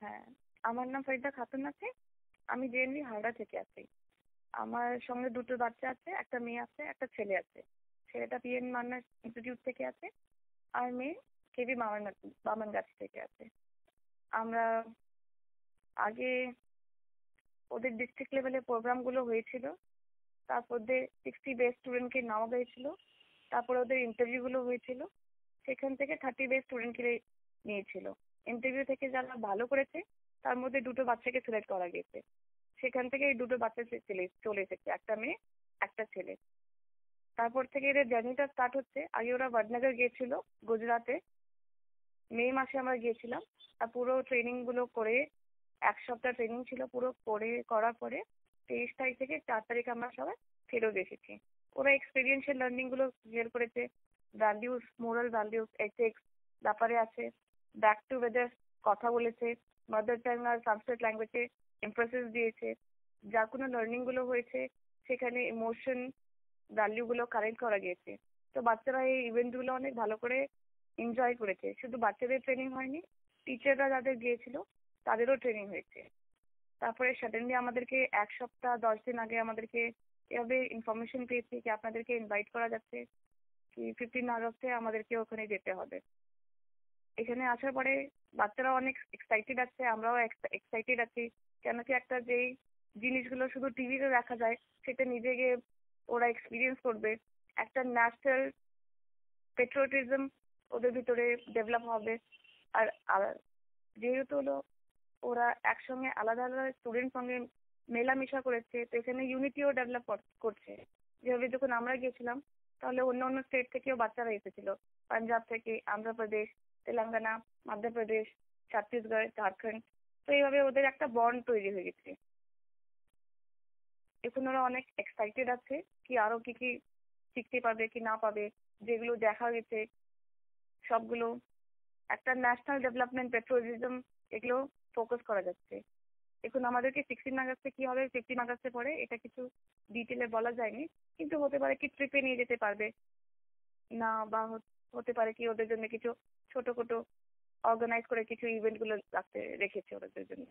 হ্যাঁ, আমার নাম ফরিদা খাতুন আছে। আমি জেএনভি হাওড়া থেকে আছি। আমার সঙ্গে দুটো বাচ্চা আছে, একটা মেয়ে আছে, একটা ছেলে আছে। ছেলেটা পিএন মান্নার ইনস্টিটিউট থেকে আছে, আর মেয়ে কেবি বামনগাছ থেকে আছে। আমরা আগে ওদের ডিস্ট্রিক্ট লেভেলে প্রোগ্রামগুলো হয়েছিল, তারপর দিয়ে 60 বেস্ট স্টুডেন্টকে নেওয়া হয়েছিল। তারপরে ওদের ইন্টারভিউগুলো হয়েছিল, সেখান থেকে 30 বেস্ট স্টুডেন্টকে নিয়েছিল। ইন্টারভিউ থেকে যারা ভালো করেছে তার মধ্যে দুটো বাচ্চাকে সিলেক্ট করা গেছে। সেখান থেকে এই দুটো বাচ্চা চলে এসেছে, একটা মেয়ে একটা ছেলে। তারপর থেকে এদের জার্নিটা স্টার্ট হচ্ছে। আগে ওরা বডনগর গিয়েছিল, গুজরাটে। মে মাসে আমরা গিয়েছিলাম। আর পুরো ট্রেনিং গুলো করে, 1 সপ্তাহ ট্রেনিং ছিল, পুরো করার পরে 23 তারিখ থেকে 4 তারিখ আমরা সবাই ফেরত এসেছি। ওরা এক্সপেরিয়েন্সিয়াল লার্নিং গুলো ক্লিয়ার করেছে, ভ্যালিউস, মোরাল ভ্যালিউস, এথিক্স ব্যাপারে আছে, ব্যাক টু ওয়েদার কথা বলেছে, মাদার টাং আর সংস্কৃত ল্যাঙ্গুয়েজে এমফাসিস দিয়েছে। যা কোনো লার্নিং গুলো হয়েছে সেখানে ইমোশন ভ্যালু গুলো কারেক্ট করা গিয়েছে। তো বাচ্চারা এই ইভেন্ট গুলো অনেক ভালো করে এনজয় করেছে। শুধু বাচ্চাদের ট্রেনিং হয়নি, টিচাররা যাদের গিয়েছিল তাদেরও ট্রেনিং হয়েছে। তারপরে সাডেনলি আমাদেরকে 1 সপ্তাহ 10 দিন আগে আমাদেরকে এভাবে ইনফরমেশন পেয়েছি যে আপনাদেরকে ইনভাইট করা যাচ্ছে, কি 15 আগস্টে আমাদেরকে ওখানে যেতে হবে। এখানে আসার পরে বাচ্চারাও অনেক এক্সাইটেড আছে, আমরাও এক্সাইটেড আছি। কেন কি একটা যেই জিনিসগুলো শুধু টিভিতে দেখা যায় সেটা নিজে গিয়ে ওরা এক্সপিরিয়েন্স করবে। একটা ন্যাচারাল পেট্রিয়টিজম ওদের ভিতরে ডেভেলপ হবে। আর যেহেতু হলো ওরা একসঙ্গে আলাদা আলাদা স্টুডেন্ট সঙ্গে মেলামেশা করেছে, তো এখানে ইউনিটিও ডেভেলপ করছে। যেভাবে যখন আমরা গিয়েছিলাম তাহলে অন্য অন্য স্টেট থেকেও বাচ্চারা এসেছিল, পাঞ্জাব থেকে, অন্ধ্রপ্রদেশ, তেলেঙ্গানা, মধ্যপ্রদেশ, ছত্তিশগড়, ঝাড়খণ্ড। তো এইভাবে ওদের একটা বন্ড তৈরি হয়ে গেছে। এখন ওরা অনেক এক্সাইটেড আছে কি আরো কি কি শিখতে পাবে কি না পাবে। যেগুলো দেখা গেছে সবগুলো একটা ন্যাশনাল ডেভেলপমেন্ট, পেট্রোলিজম, এগুলো ফোকাস করা যাচ্ছে। এখন আমাদেরকে 16 আগস্টে কি হবে, 15 আগস্টে পরে, এটা কিছু ডিটেলে বলা যায়নি। কিন্তু হতে পারে কি ট্রিপে নিয়ে যেতে পারবে না, বা হতে পারে কি ওদের জন্য কিছু ছোট ছোট অর্গানাইজ করে কিছু ইভেন্ট গুলো রেখেছে ওদের জন্য।